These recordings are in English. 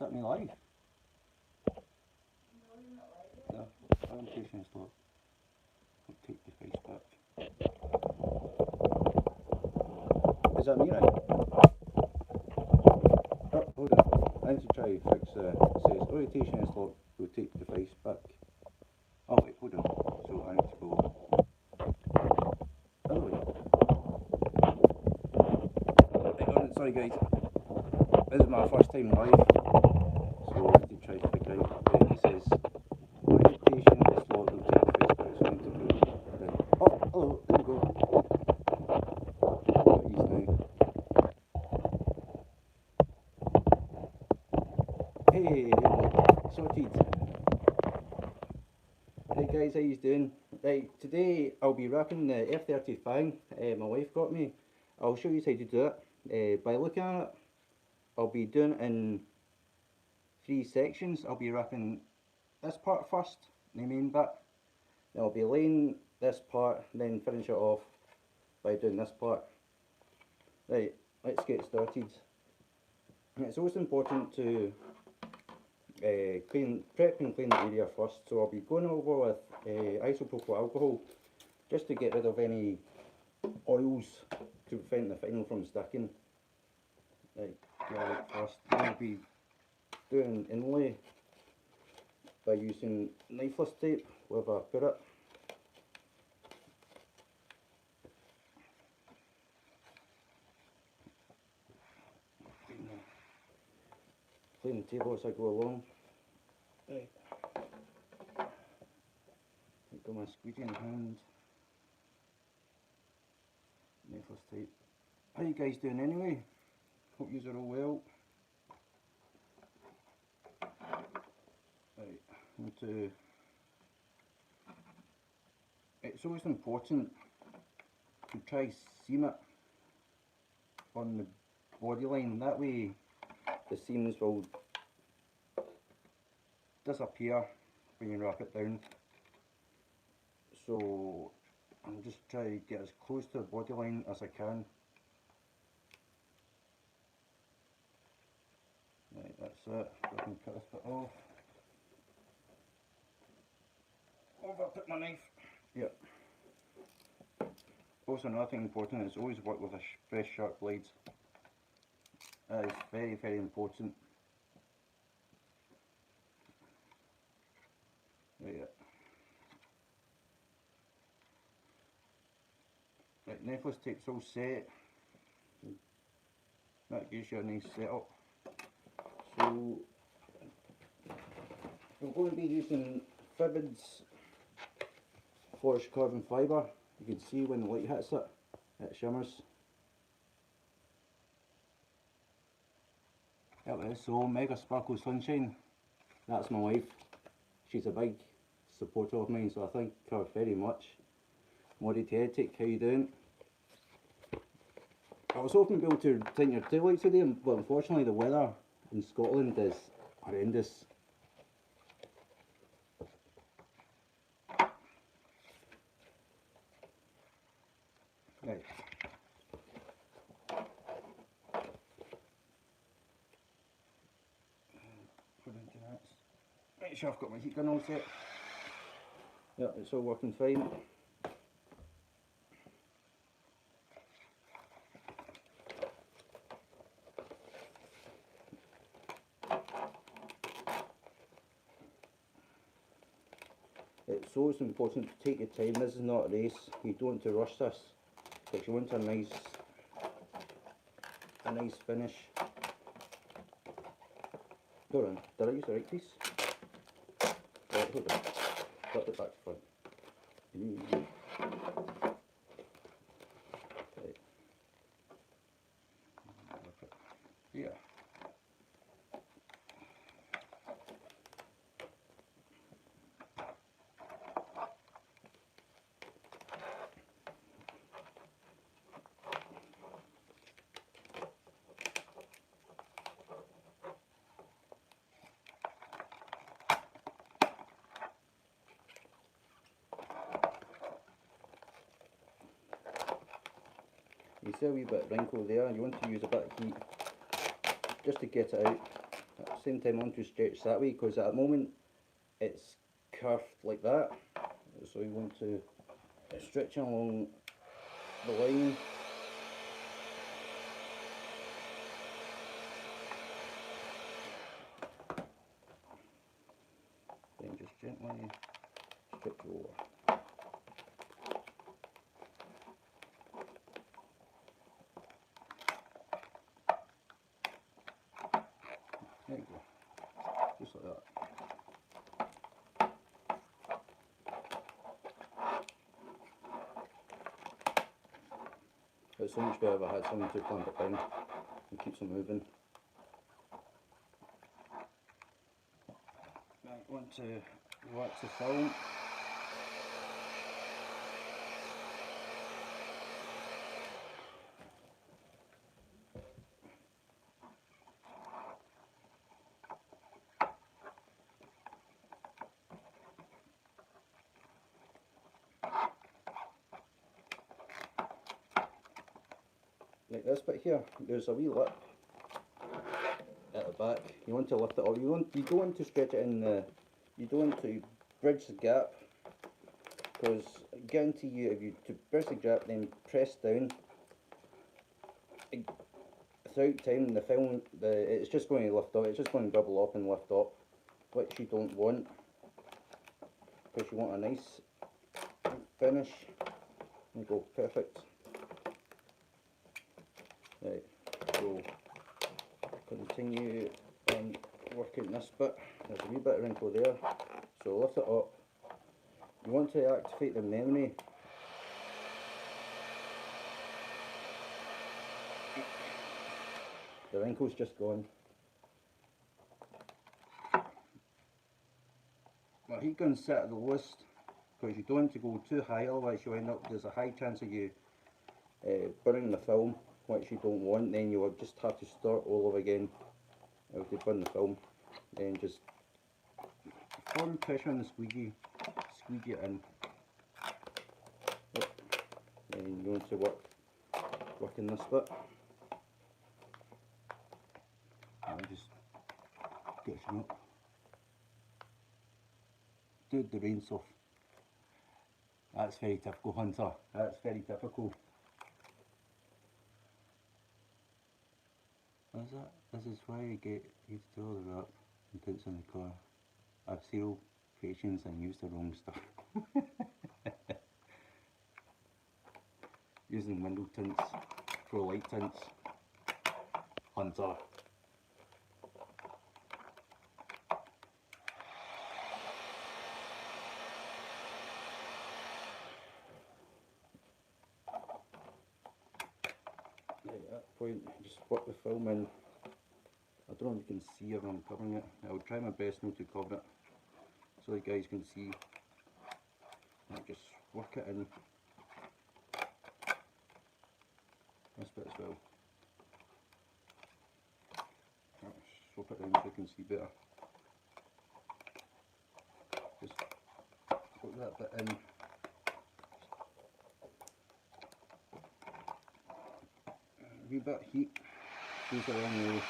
that me live? No, orientation is locked. I'll take the face back. Is that me right? Oh, hold on. I need to try to fix it says orientation is locked, rotate the face back. Oh wait, hold on. So I need to go. Oh wait. Hang on, sorry guys. This is my first time live. So I need to try to figure out. It says orientation is locked, rotate the face back. So I need to go. Right. Oh, hello, there we go. Got these now. Hey, there we go. Sorted. Right guys, how you doing? Right, today I'll be wrapping the f30 fang my wife got me. I'll show you how to do it. By looking at it, I'll be doing it in 3 sections. I'll be wrapping this part first, the main bit. Then I'll be laying this part, then finish it off by doing this part. Right, let's get started. It's always important to prep and clean the area first, so I'll be going over with isopropyl alcohol just to get rid of any oils to prevent the vinyl from sticking. Right, first. Then I'll be doing inlay by using knifeless tape wherever I put it. Clean the table as I go along. Right. Got my squeegee in hand. Knifeless tape. How you guys doing anyway? Hope you are all well. Right, it's always important to try seam it on the body line. That way the seams will disappear when you wrap it down. So I'm just trying to get as close to the body line as I can. Right, that's it. I can cut this bit off. Over, put my knife. Yep. Also, another thing important is always work with a fresh sharp blade. That is very, very important. Right, right, knifeless tape's all set. That gives you a nice setup. So we're going to be using VviVid's forged carbon fibre. You can see when the light hits it, it shimmers. It is so Mega Sparkle Sunshine. That's my wife. She's a big supporter of mine, so I thank her very much. Moditetic, how you doing? I was hoping to be able to tint your taillights today, but unfortunately the weather in Scotland is horrendous. Right. Put into that. Make sure I've got my heat gun all set. Yep, it's all working fine. It's always important to take your time. This is not a race. You don't want to rush this, but you want a nice finish. Hold on, did I use the right piece? Right, hold on. Got the back front. Right. Yeah. You see a wee bit of wrinkle there, you want to use a bit of heat just to get it out At the same time, I want to stretch that way because at the moment it's curved like that. So you want to stretch along the line. Then just gently stretch over. There you go, just like that. It's so much better if I had something to clamp it down and keeps it moving. Right, want to wax the film. Like this bit here, there's a wee lip at the back. You want to lift it up. You don't want to stretch it in the. You don't want to bridge the gap, because I guarantee you, if you to bridge the gap, then press down, throughout time the film, it's just going to lift up. It's just going to bubble up and lift up, which you don't want, because you want a nice finish. There you go, perfect. Right, so continue on working this bit. There's a wee bit of wrinkle there, so lift it up. You want to activate the memory. The wrinkle's just gone. Well, heat gun's set at the lowest because you don't want to go too high, otherwise you end up, there's a high chance of you burning the film, which you don't want. Then you will just have to start all over again if you burn the film. Then just form pressure on the squeegee, squeegee it in. Yep. Then you want to work in this bit. I'll just get some up. Do the reins off. That's very typical, Hunter. That's very typical. What is that? This is why you get used to all the wrap and puts in the car. I've zero patience and used the wrong stuff. Using window tints, pro light tints. Hunter. At that point, just work the film in. I don't know if you can see if I'm covering it. I'll try my best not to cover it so you guys can see. I'll just work it in this bit as well. I'll swap it down so you can see better. Just put that bit in. A wee bit of heat goes a long way.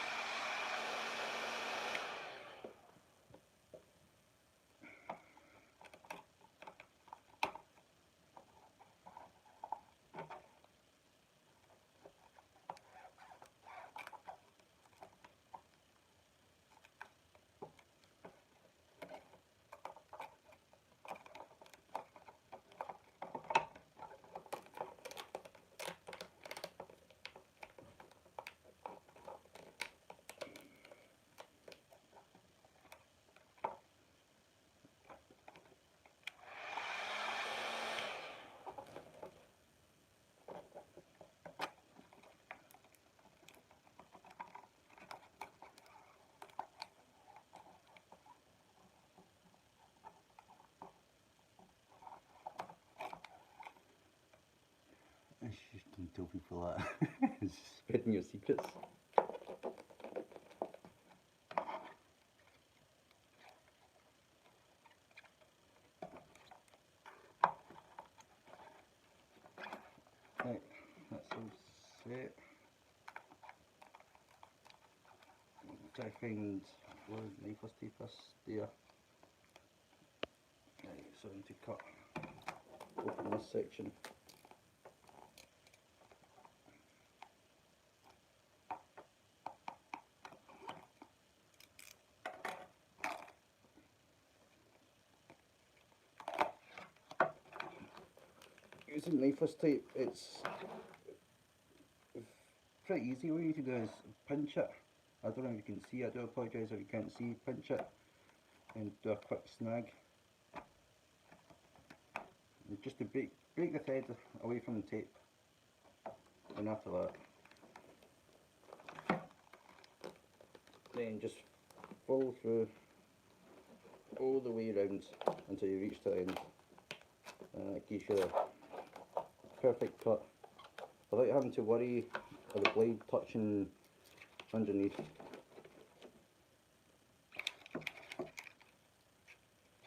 You don't tell people that. It's spreading your secrets. Right, that's all set. try to find where the knifeless tape is there. Right, so I need to cut open this section. Using knifeless tape, it's pretty easy. What you can do is pinch it. I don't know if you can see, I do apologise if you can't see. Pinch it and do a quick snag. And just to break the thread away from the tape. And after that, then just follow through all the way around until you reach the end. And that gives you a perfect cut without having to worry of the blade touching underneath.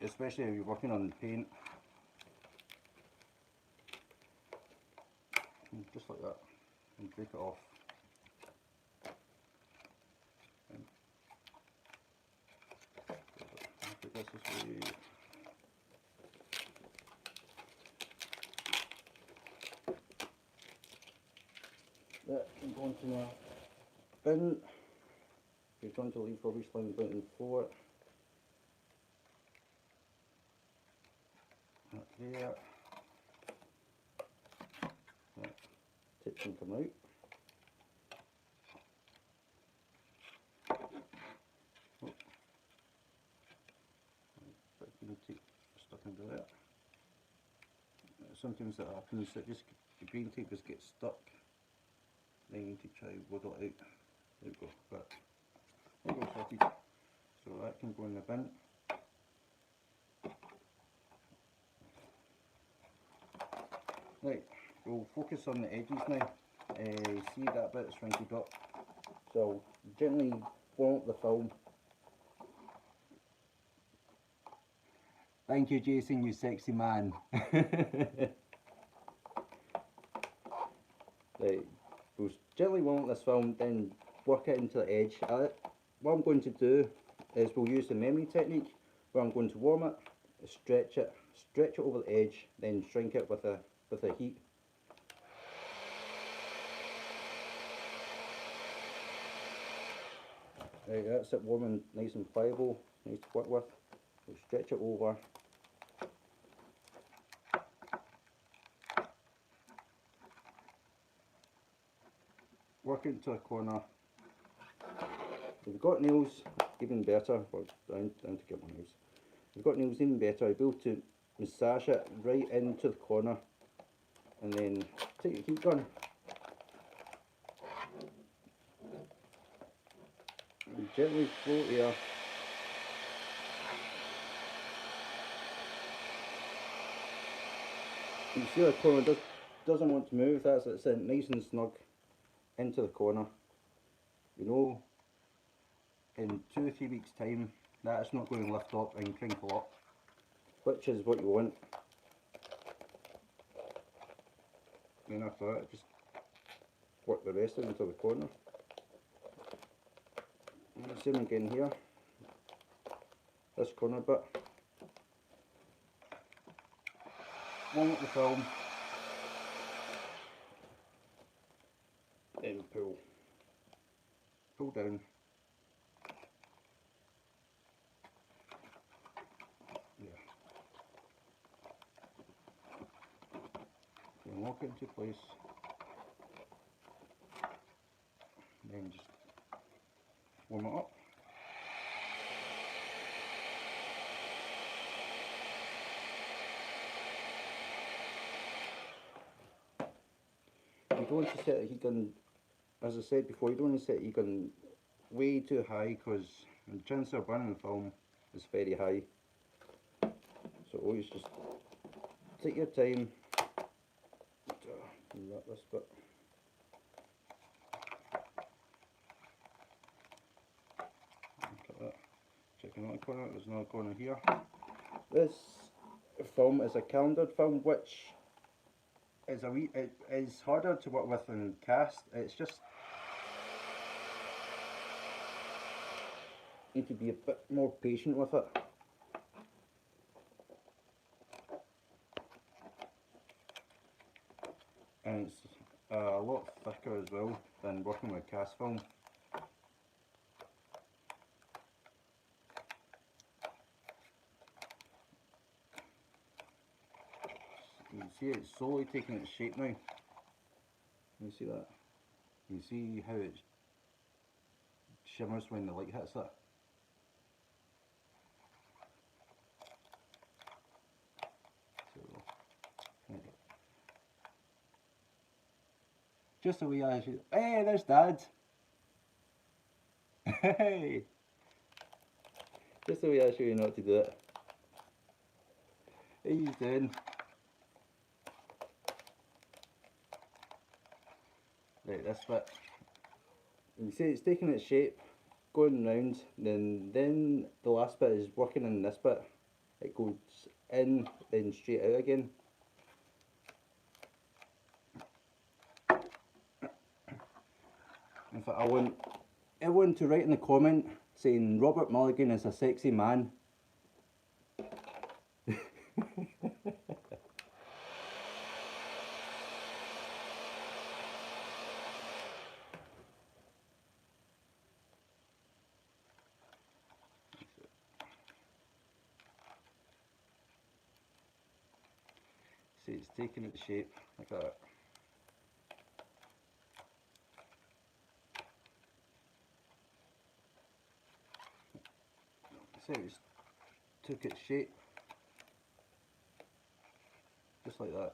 Especially if you're working on paint. And just like that, and break it off. And put this way. That can go into my bin. If you're trying to leave rubbish lying about on the floor, that there. That tip can come out. Oh. Green tape stuck into there. Sometimes that happens, that just the green tape just gets stuck. Then you need to try wiggle it out. There we go. But there we go, sorted. So that can go in the bin. Right, we'll focus on the edges now. See that bit's wrinkled up. So I'll gently blow up the film. Thank you, Jason, you sexy man. Right, we'll gently warm up this film, then work it into the edge. What I'm going to do is we'll use the memory technique, where I'm going to warm it, stretch it over the edge, then shrink it with the heat. Right, that's it warm and nice and pliable, nice to work with. We'll stretch it over. Work it into a corner. If you've got nails, even better. Well, down to get my nails. If you've got nails, even better. You'll be able to massage it right into the corner, and then take your heat gun and gently float air. You see the corner doesn't want to move. That's it's nice and snug into the corner. You know, in 2 or 3 weeks' time, that's not going to lift up and crinkle up, which is what you want. Then after that, just work the rest into the corner. And the same again here. This corner bit. Warm up the film. Then pull down. There. Then lock it into place. Then just warm it up. You don't want to set the heat gun, as I said before, you don't want to set the heat gun way too high, because the chance of burning the film is very high. So always just take your time. Wrap this bit. Look at that. Checking out the corner, there's another corner here. This film is a calendared film, which is it is harder to work with than cast. It's just need to be a bit more patient with it. And it's a lot thicker as well than working with cast film. You can see it's slowly taking its shape now. You see that? You see how it shimmers when the light hits it. So, just the way I should. Hey, there's Dad! Hey! Just the way I show you not to do it. How you doing? Right, this bit. You see it's taking its shape, going round, then the last bit is working in this bit. It goes in, then straight out again. In fact, I want everyone to write in the comment saying Robert Mulligan is a sexy man. See, it's taking its shape like that. See, it's took its shape, just like that.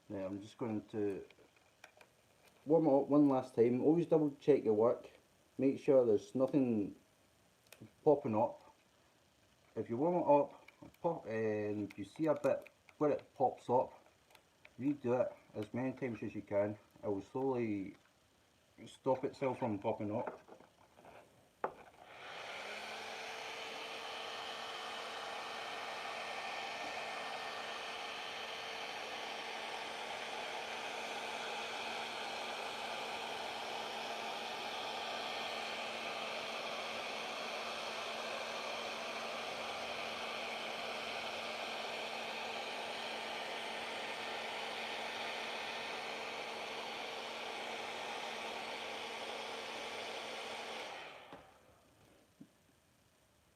Now I'm just going to warm it up one last time. Always double check your work. Make sure there's nothing popping up. If you warm it up and you see a bit where it pops up, redo it as many times as you can. It will slowly stop itself from popping up.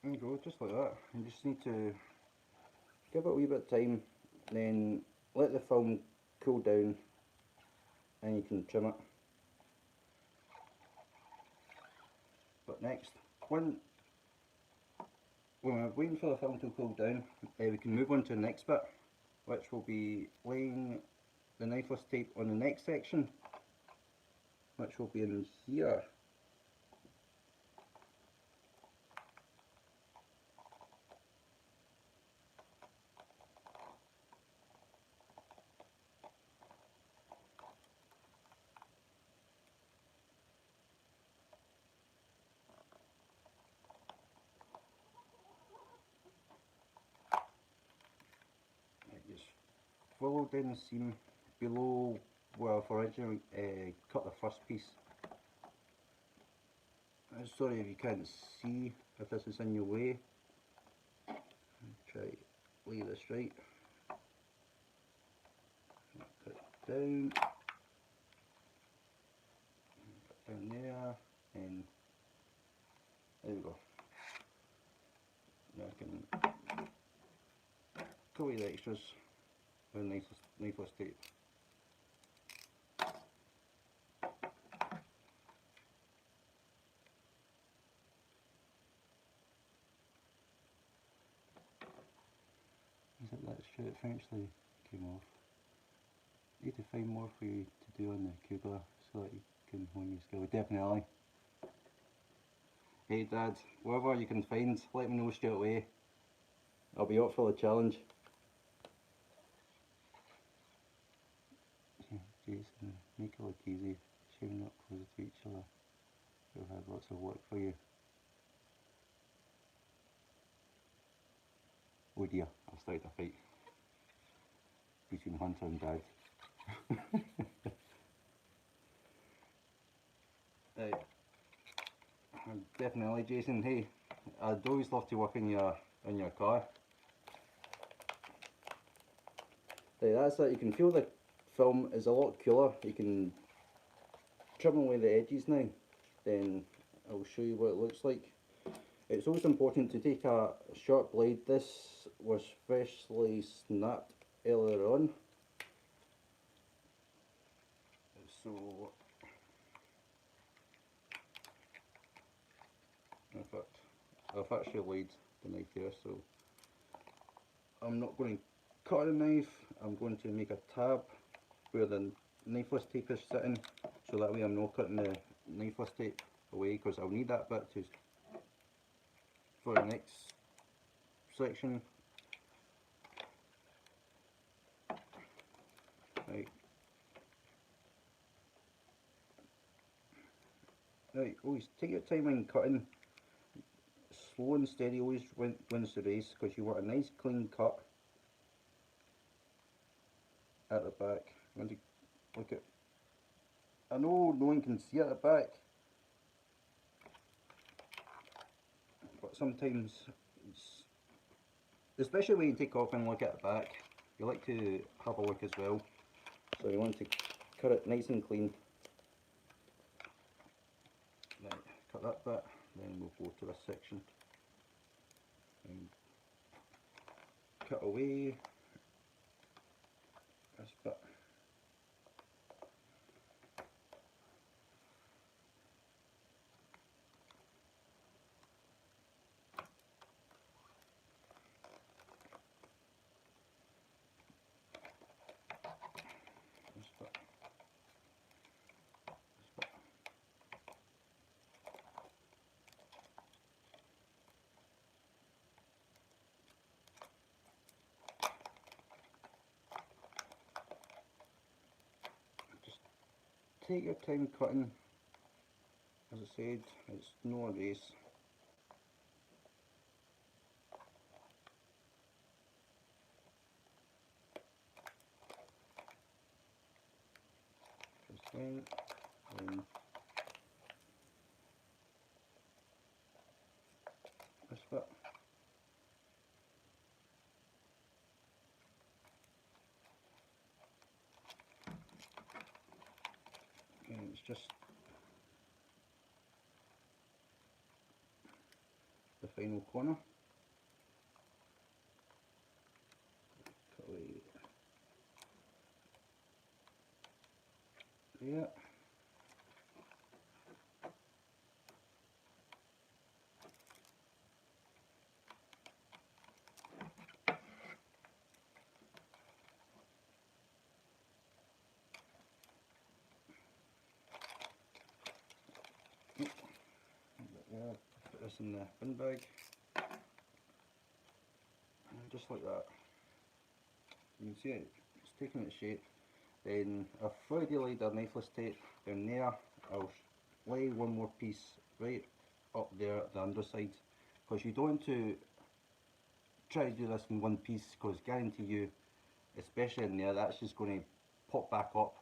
There you go, just like that. You just need to give it a wee bit of time, then let the film cool down and you can trim it. But next, when we're waiting for the film to cool down, we can move on to the next bit, which will be laying the knifeless tape on the next section, which will be in here. Just follow down the seam below where I've originally cut the first piece. I'm sorry if you can't see, if this is in your way. Try lay this right. Cut it down. Cut down there, and there we go. Now I can cut away the extras with knifeless tape. Is it that straight eventually came off? Need to find more for you to do on the cupola so that you can hone your skill. Definitely. Hey Dad, whatever you can find, let me know straight away. I'll be up for the challenge. Jason, make it look easy. Shame not close to each other. We'll have lots of work for you. Oh dear, I've started a fight between Hunter and Dad. Right. definitely, Jason. Hey, I'd always love to work in your car. Right, that's it. You can feel the film is a lot cooler. You can trim away the edges now. Then I'll show you what it looks like. It's also important to take a sharp blade. This was freshly snapped earlier on. So in fact, I've actually laid the knife here, so I'm not going to cut a knife. I'm going to make a tab where the knifeless tape is sitting, so that way I'm not cutting the knifeless tape away, because I'll need that bit to for the next section. Right. Right, always take your time when cutting. Slow and steady always wins the race, because you want a nice clean cut at the back. You want to look at, I know no one can see at the back, but sometimes it's, especially when you take off and look at the back, you like to have a look as well. So you want to cut it nice and clean. Right, cut that bit, then we'll go to this section and cut away this bit. This bit. This bit. Just take your time cutting. As I said, it's no race. Just then this bit. And it's just the final corner. Cut away there. Yeah, put this in the bin bag, and just like that. You can see it's taking its shape. Then I've already laid a knifeless tape down there. I'll lay one more piece right up there at the underside, because you don't want to try to do this in one piece, because guarantee you, especially in there, that's just going to pop back up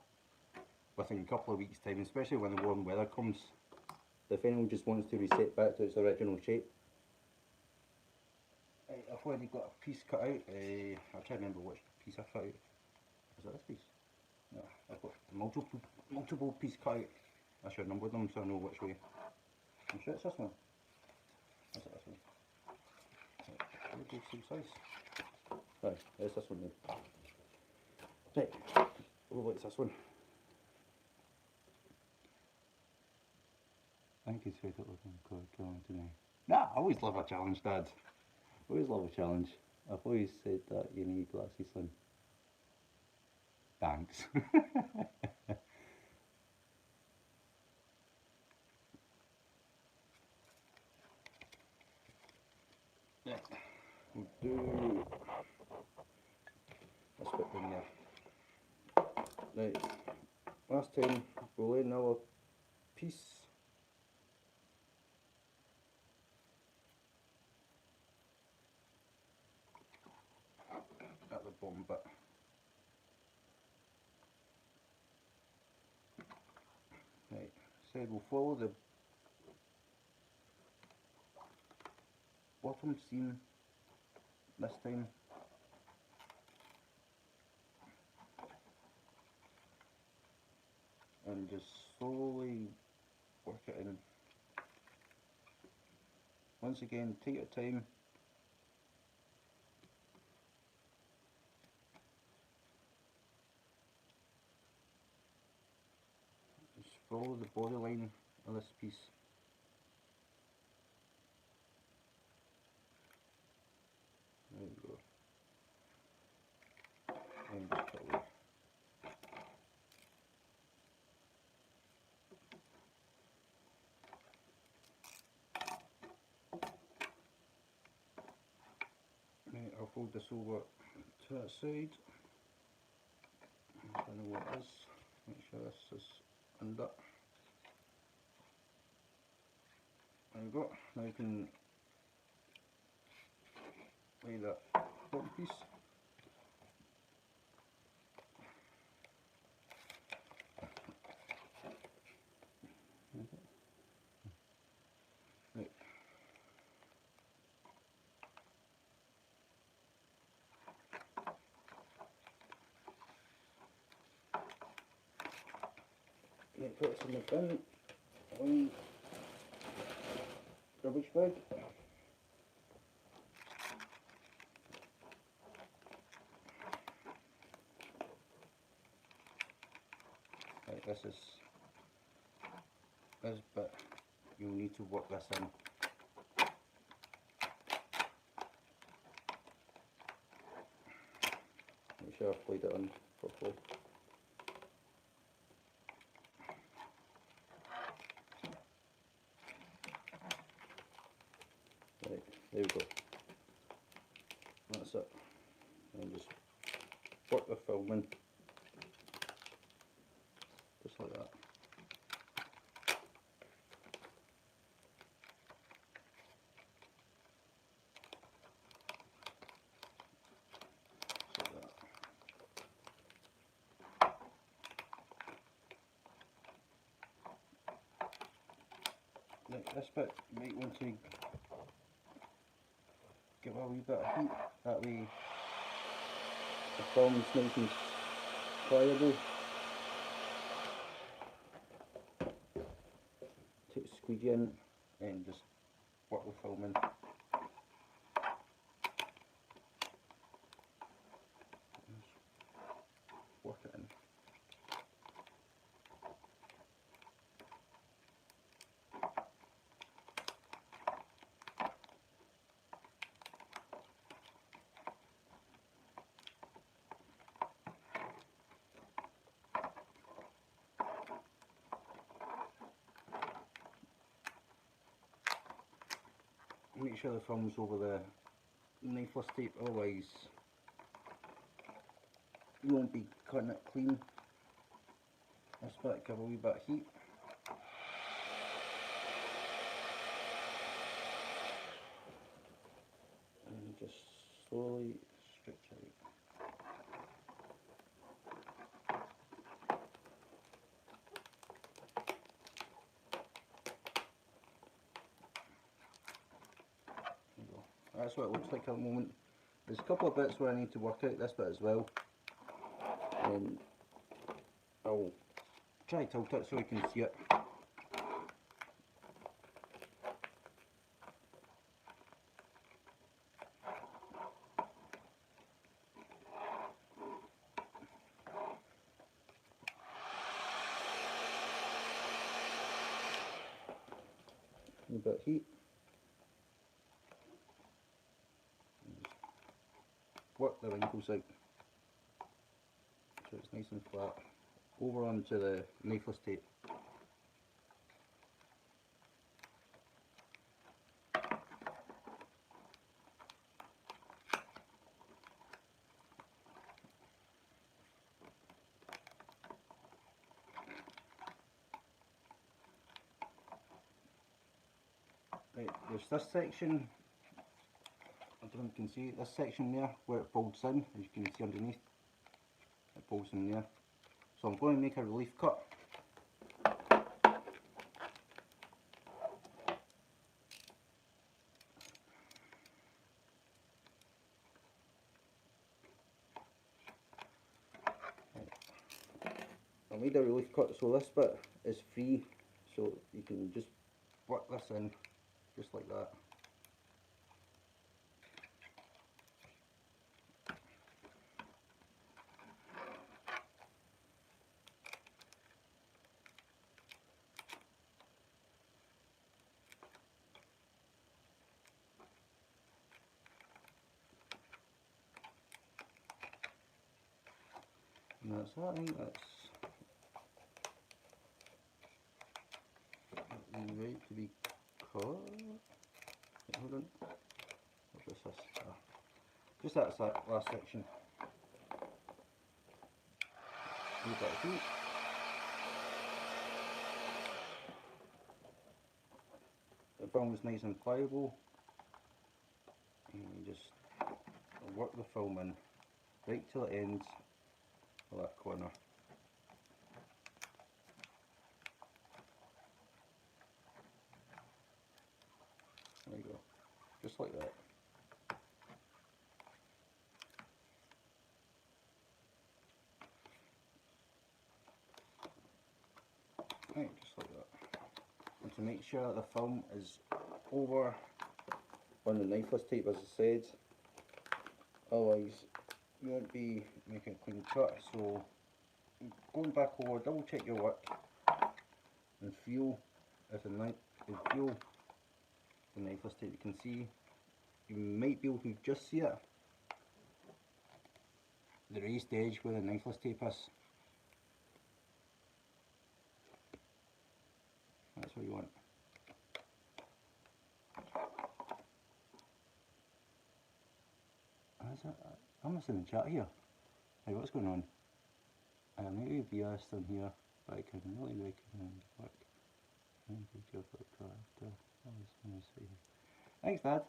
within a couple of weeks time, especially when the warm weather comes. The fennel just wants to reset back to its original shape. Right, I've already got a piece cut out. I'll try to remember which piece I cut out. Is that this piece? No, I've got multiple piece cut out. I should number them so I know which way. I'm sure it's this one. Is it this one? Right, we'll do same size. Right, it's this one then. Right, oh, it's this one. I think he's said it looking good going today. Nah, I always love a challenge, Dad. Always love a challenge. I've always said that you need glasses, son. Thanks. Yeah, we'll do this bit in there. Right, last time we'll lay another piece at the bottom bit. Right, so we'll follow bottom seam this time. And just slowly work it in. Once again, take your time. Just follow the borderline of this piece. There you go. And just cut away. Right, I'll fold this over to that side. I don't know what it is. Make sure this is under. There you go. Now you can lay that bottom piece. Right. Right, put this in the bin. On rubbish bag. Right, this bit, you'll need to work this in. Make sure I've played it on properly. Right, there we go. That's it. And just work the film in. Just like that. Just like that. Right, this bit you might want to give a wee bit of heat, that way the film's nice and pliable. Take a squeegee in and just work the film in. Work it in. Make sure the film's over the knifeless tape, otherwise you won't be cutting it clean. This bit, give a wee bit of heat. And just slowly stretch it out. That's what it looks like at the moment. There's a couple of bits where I need to work out this bit as well. And I'll try to tilt it so you can see it. A bit of heat. Work the wrinkles out so it's nice and flat. Over onto the knifeless tape. Right, there's this section, I don't know if you can see it, this section there where it folds in, as you can see underneath, it folds in there. So I'm going to make a relief cut. I made a relief cut, so this bit is free, so you can just work this in just like that. And that's that. I think that's ready to be cut. Wait, hold on. What's this? Just that last section. Leave that be. The film is nice and pliable, and you just work the film in right till it ends of that corner. There you go, just like that. Right, just like that. And to make sure that the film is over on the knifeless tape, as I said, otherwise you won't be making a clean cut. So going back over, double check your work and feel if the knifeless tape, you can see, you might be able to just see it, the raised edge where the knifeless tape is. That's what you want. I'm missing the chat here. Hey, what's going on? Maybe BS on here, but I can really recommend work. Thanks, Dad.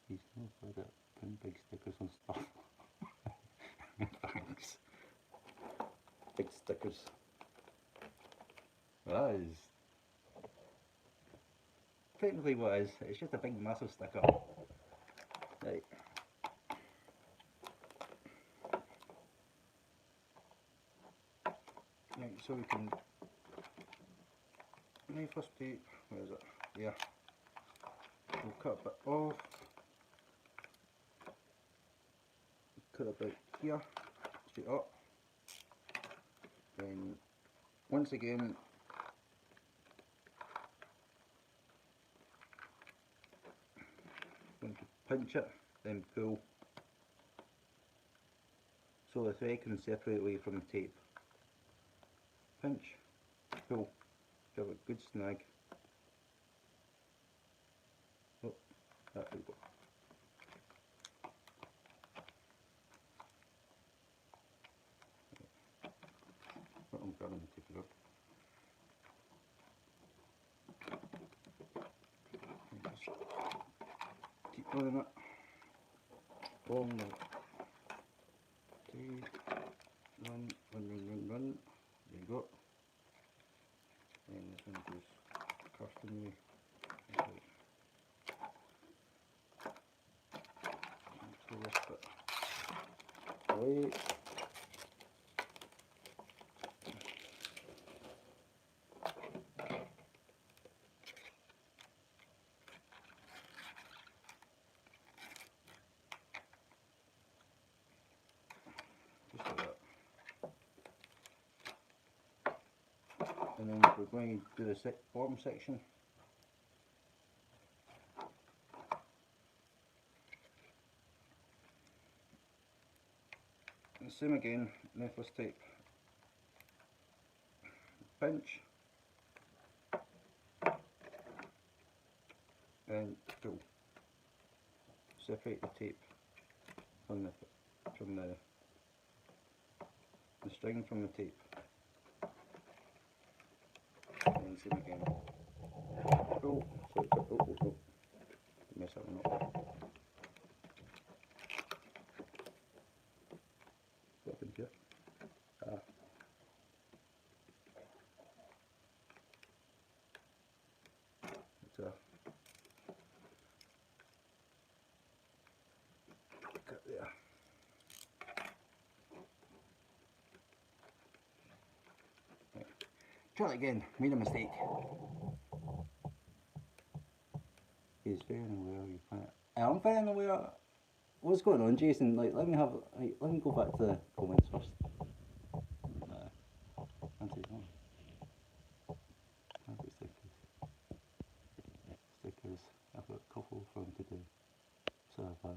He's no good at putting big stickers on stuff. Thanks. Big stickers. Well, that is technically what it is. It's just a big massive sticker. Right. Right, so we can knifeless tape, where is it? Yeah. We'll cut a bit off. Cut about here, straight up. Then once again, going to pinch it, then pull, so the thread can separate away from the tape. Pinch, pull, give it a good snag. Oh, there we go. I'm grabbing the tape up. Just keep running it along the tape. Run. There you go. And this one goes casting away. Pull this bit away. Just like that. And then we're going to do the bottom section. And same again, knifeless tape. Pinch and pull. Separate the tape from the string from the tape. And same again. Pull. So it's oh. Mess that one up. What happened here? It's a cut there. try it again, made a mistake. He's very unaware you can't. I'm very unaware. What's going on, Jason? Like, let me go back to the comments first. Fancy one. I've got stickers. Stickers. I've got a couple from today. So have I.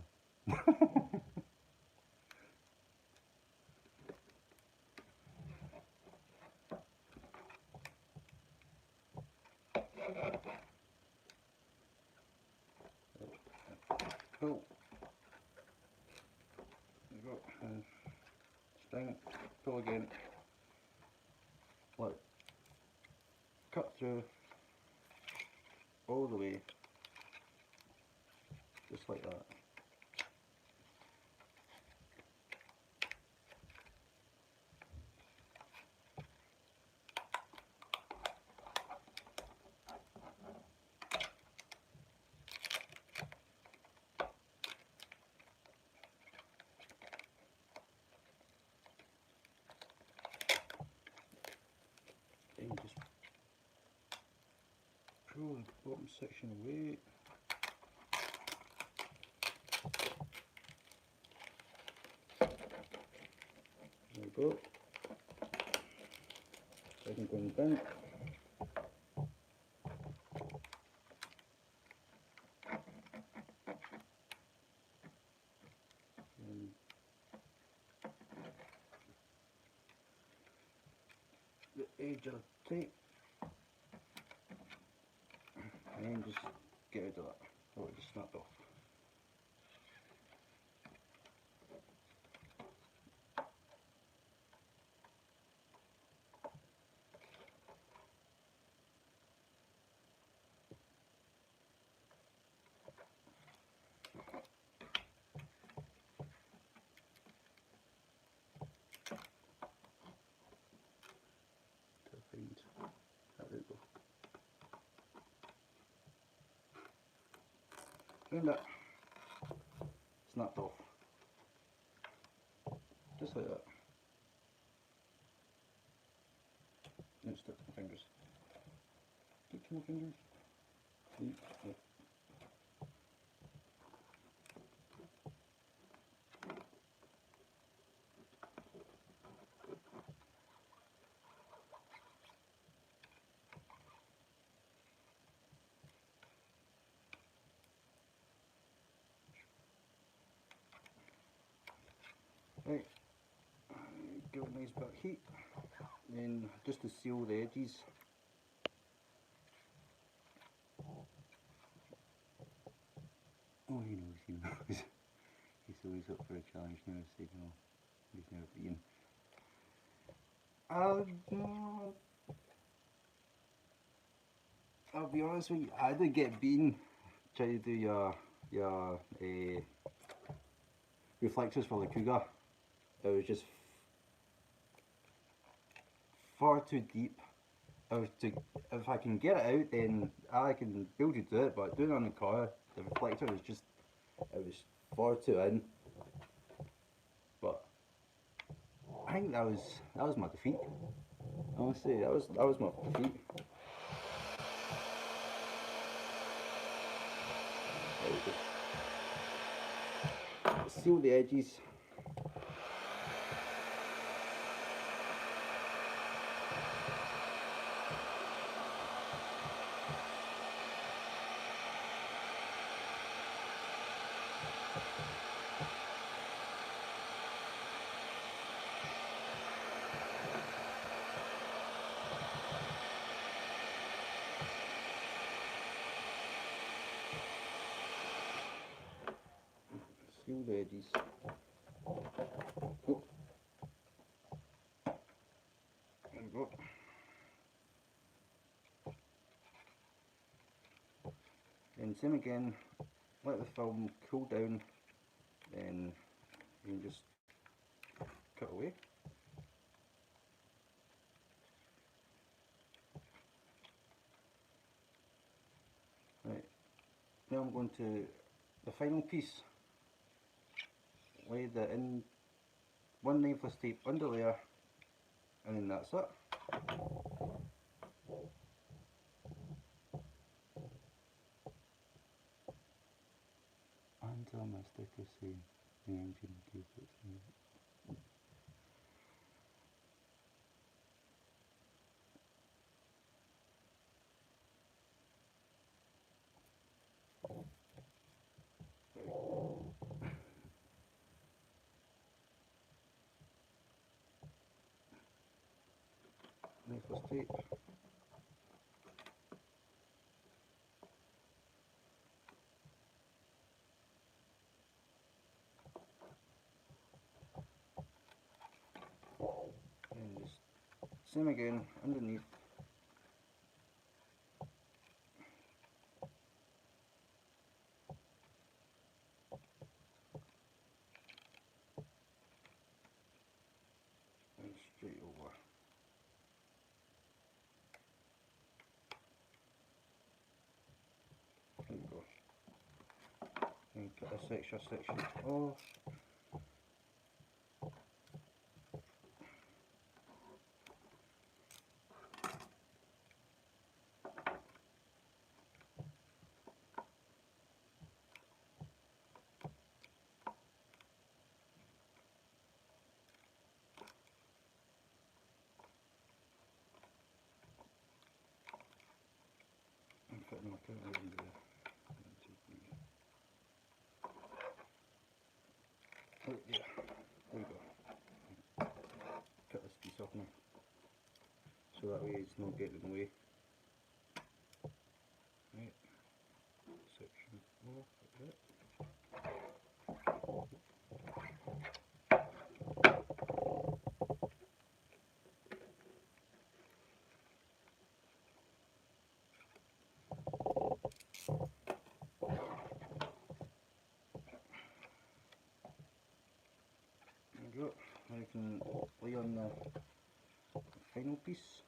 Cool. There you go. And string, pull again. Look. Cut through all the way. Just like that. And just pull the bottom section away. There we go. Second one bin. The edge of tape. And just get rid of that. Oh, it just snapped off. There we go. And that snapped off. Just like that. Now stick my fingers. Stick to my fingers. Yeah. Right, give it a nice bit of heat, then just to seal the edges. Oh, he knows, he knows. He's always up for a challenge now, so no, he's never beaten. I'll be honest with you, I did get beaten trying to do your reflectors for the Cougar. It was just far too deep. If I can get it out, then I can be able to do it, but doing it on the car, the reflector was just, it was far too in. But I think that was my defeat. Honestly, that was my defeat. There we go. Seal the edges. Seal the edges. Oh. There we go. And same again, let the film cool down, then you can just cut away. Right, now I'm going to the final piece. Lay the in one knifeless tape under there, and then that's it. Until my sticker saying the engine keeps it smooth. Nice for straight. And just same again underneath. And straight over. There you go. And cut this extra section off. And putting my counter into there. Right there. There we go. Cut this piece off now. So that way it's not getting in the way. Right. Section off like that. There we go. Now you can lay on the final piece.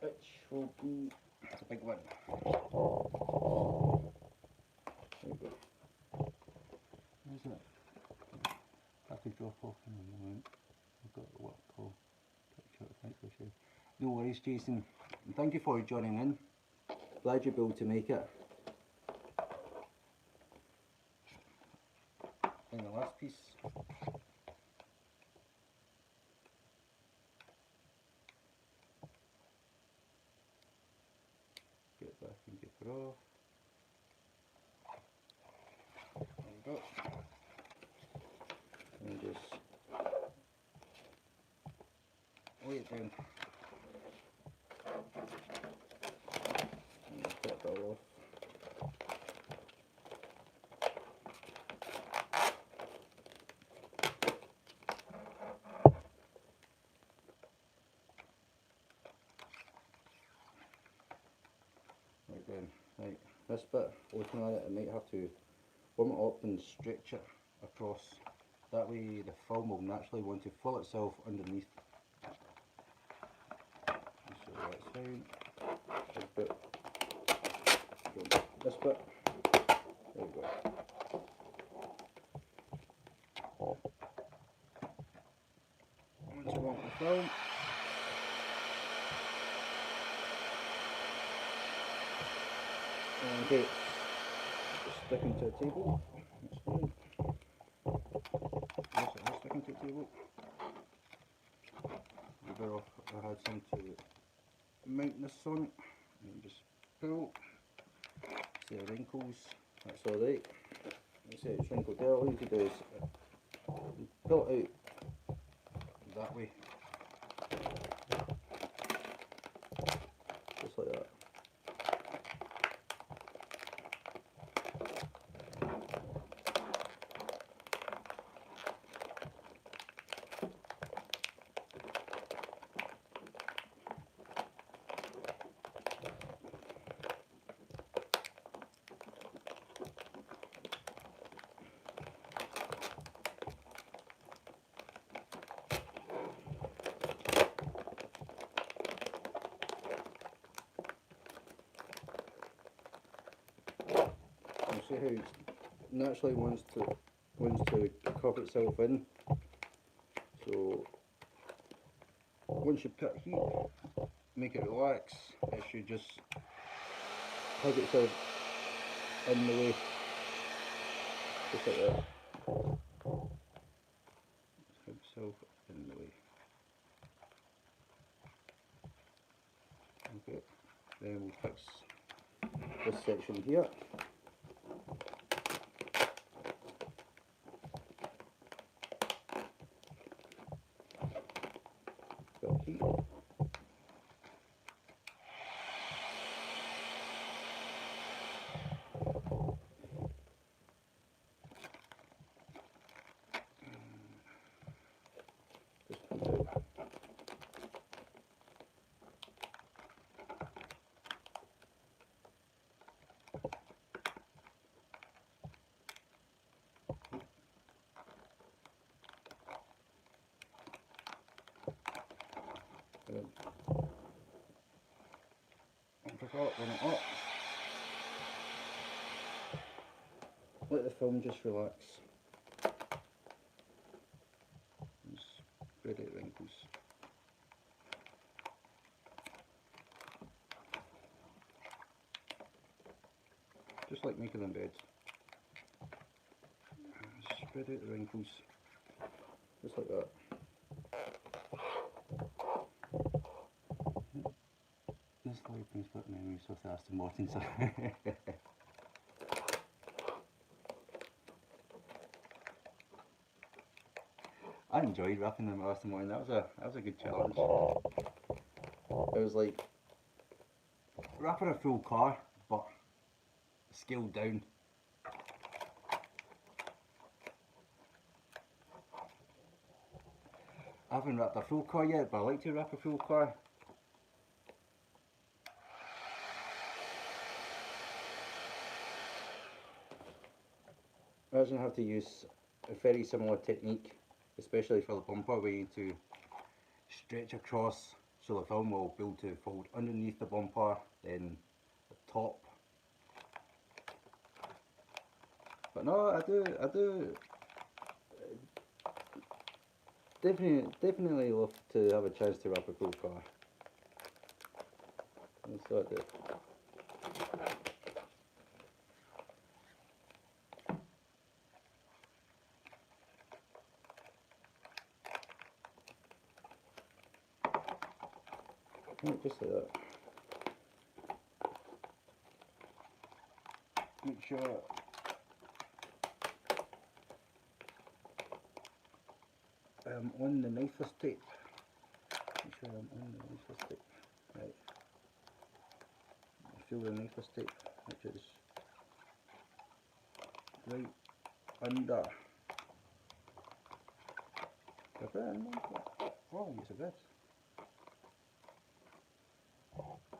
Which will be the big one. There we go. There's that. I could drop off in a moment. I've got what I call picture. Thanks for sharing. No worries, Jason. And thank you for joining in. Glad you're able to make it. And the last piece. Get it back and get it off. There we go. And just lay it down. And get it all off. Right then, right, this bit, looking at it, I might have to warm it up and stretch it across. That way the film will naturally want to fill itself underneath. So that's fine. This bit, there we go. Once you want the film, and it's sticking to the table. That's fine. Yes, it is sticking to the table. Better off I had some to mount this on, and just pull. See the wrinkles, that's alright. You see it's wrinkled there, all you need to do is pull it out that way. Just like that. You see how it naturally wants to cover itself in. So Once you put heat, make it relax, it should just hug itself in the way, just like that. Hug itself in the way. Okay, then we'll fix this section here. Got heat. Just comes out. Run it up. Let the film just relax. And spread out wrinkles. Just like making them beds. Spread out the wrinkles. Just like that. This light brings back memories of the Aston Martin. So I enjoyed wrapping them Aston Martin. That was a good challenge. It was like wrapping a full car, but scaled down. I haven't wrapped a full car yet, but I like to wrap a full car. I also have to use a very similar technique, especially for the bumper, where you need to stretch across so the film will be able to fold underneath the bumper, then the top. But no, I do definitely love to have a chance to wrap a full car. And so I do. Right, just like that. Make sure I'm on the knifeless tape. Make sure I'm on the knifeless tape. Right. I feel the knifeless tape, which is right under. Is that in there? Oh, yes it is.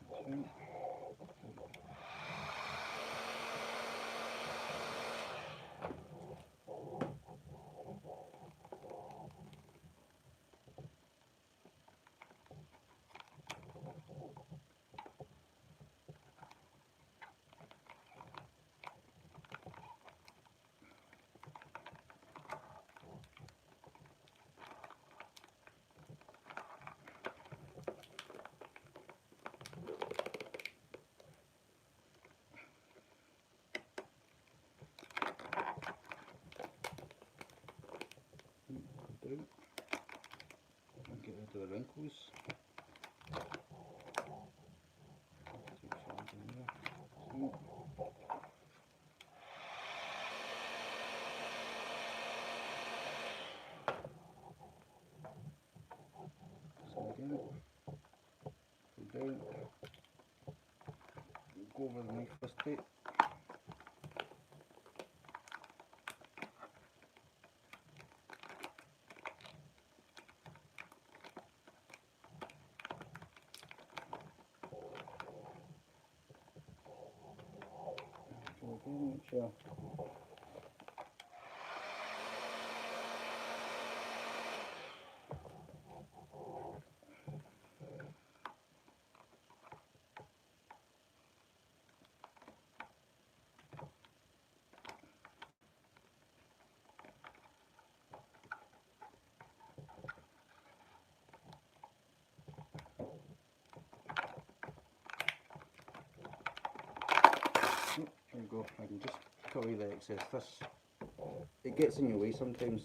That's right. Down and get rid of the wrinkles. So again, go down, go over the knifeless tape. Again, make sure There we go. I can just cut away the excess. This, it gets in your way sometimes,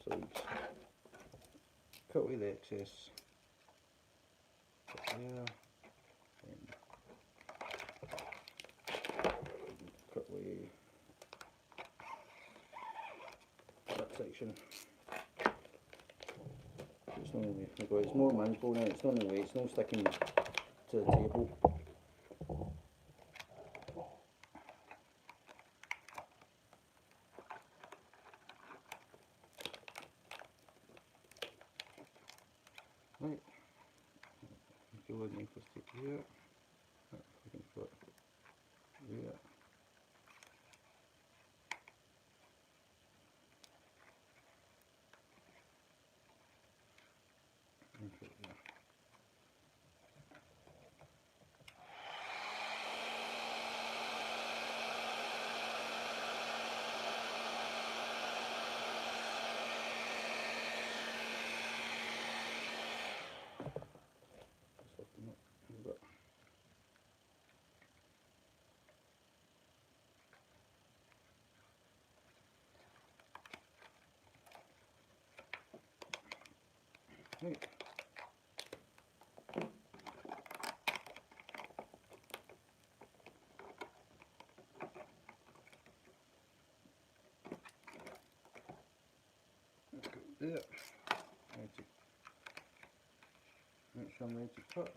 so just cut away the excess. Put there. Cut away that section. It's not in the way. It's more manageable now. It's not in the way. It's not sticking to the table. Right. Go with my first tape here. I can put there. And put there. Right. Let's go there. Ready to, make sure I'm ready to cut.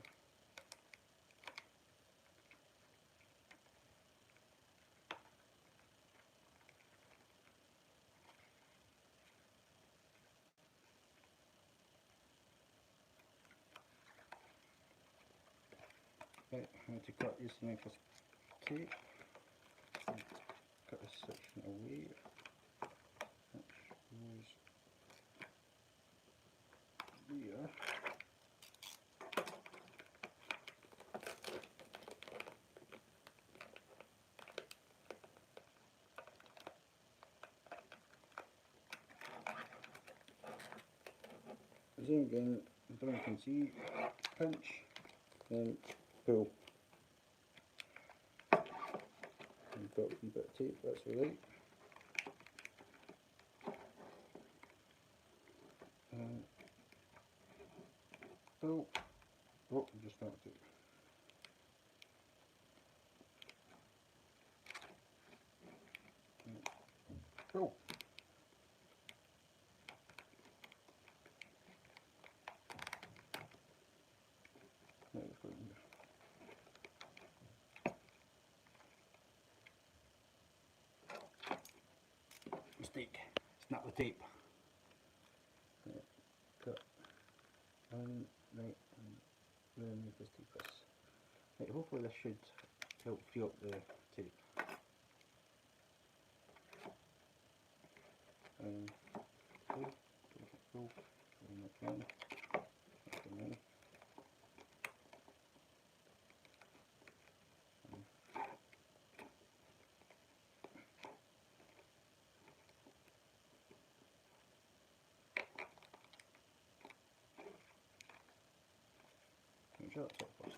Right, I need to cut this my first tape. Cut this section away. That goes there. Zoom again, I don't know if you can see, pinch, then pull. I've got a wee bit of tape, that's alright. Pull. Oh, I just knocked it. Pull. Mistake. Snap the tape. Right, cut. And right, and where make this tape is. Right, hopefully this should help free up the tape. Pull, and I can. Make sure that's up first.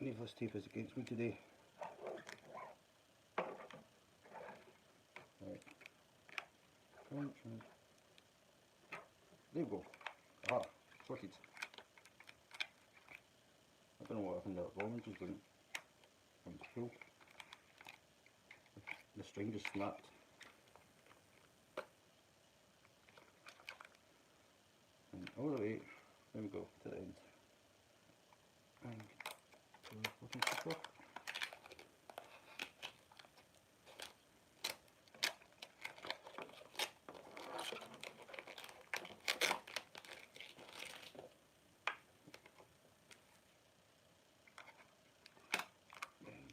Needless tape is against me today. Right. There we go. Ah, sorted. I don't know what happened to that ball, it just didn't come to pull. The string just snapped. And all the way, there we go, to the end. And so looking for stuff.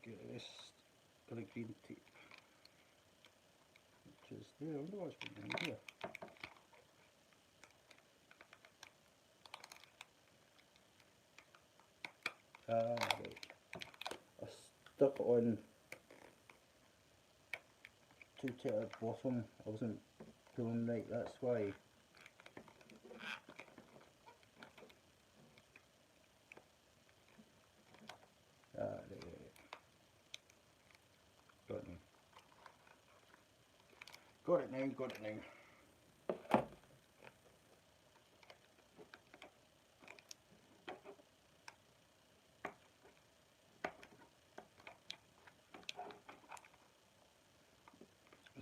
Get the rest of the green tape, which is there. I wonder what's going on here. Ah, right. I stuck it on too tight at the bottom. I wasn't pulling right, that's why. Right. Got it now. Got it now, got it now.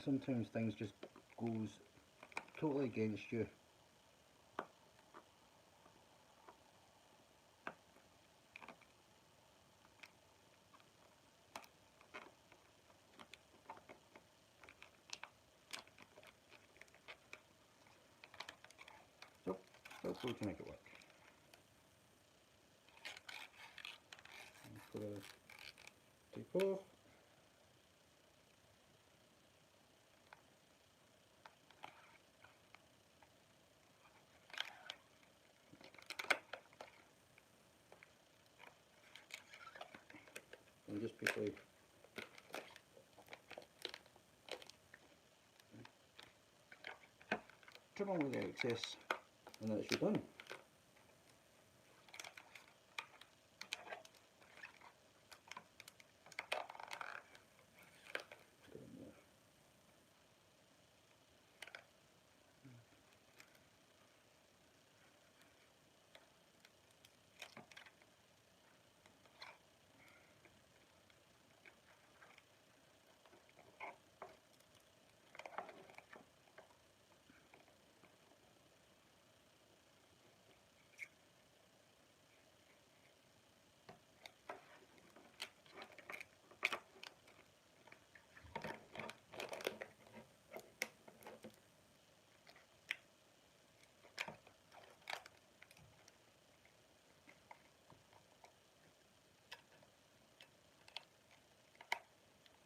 Sometimes things just goes totally against you. So, let's go to make it work. I'm gonna take off. And just basically trim all the excess, and that's you done.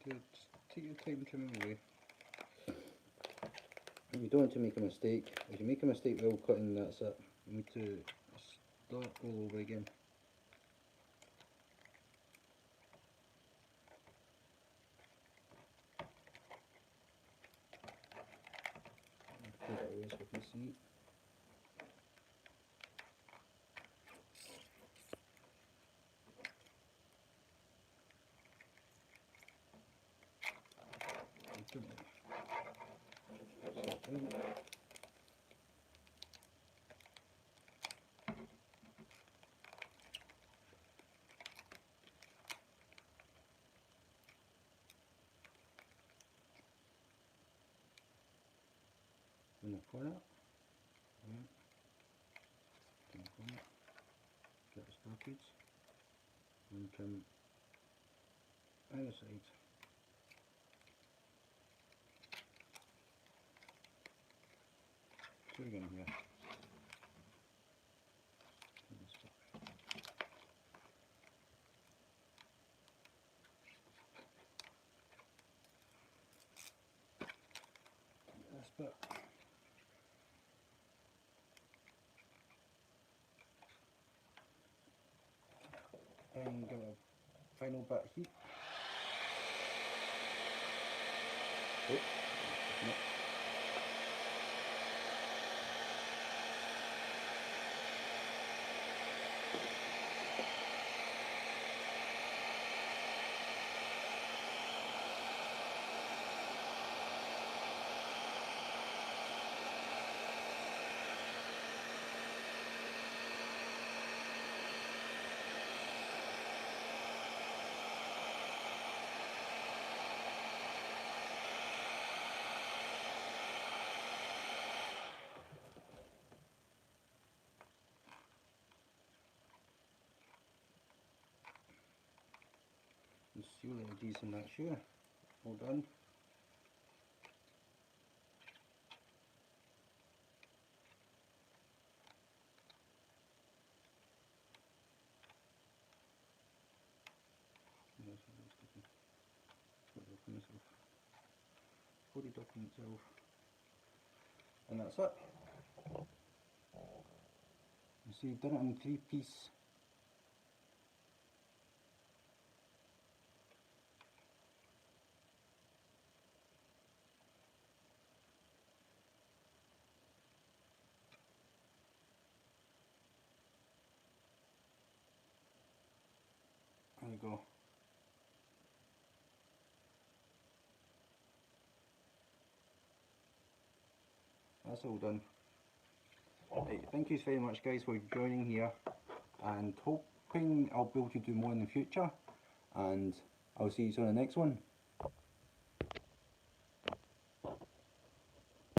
Good. Take your time trimming away. You don't want to make a mistake. If you make a mistake while cutting, that's it. You need to start all over again. Put that away so we can see. In the corner, in the corner, get the stockage, and trim either side. So again here. This bit. And give it a final bit of heat. Oh, no. Let's see what LEDs in that here. All done. Put it up in itself. And that's it. You see, you've done it in 3-piece. go. That's all done. Right, thank you very much guys for joining here, and hoping I'll be able to do more in the future, and I'll see you on the next one.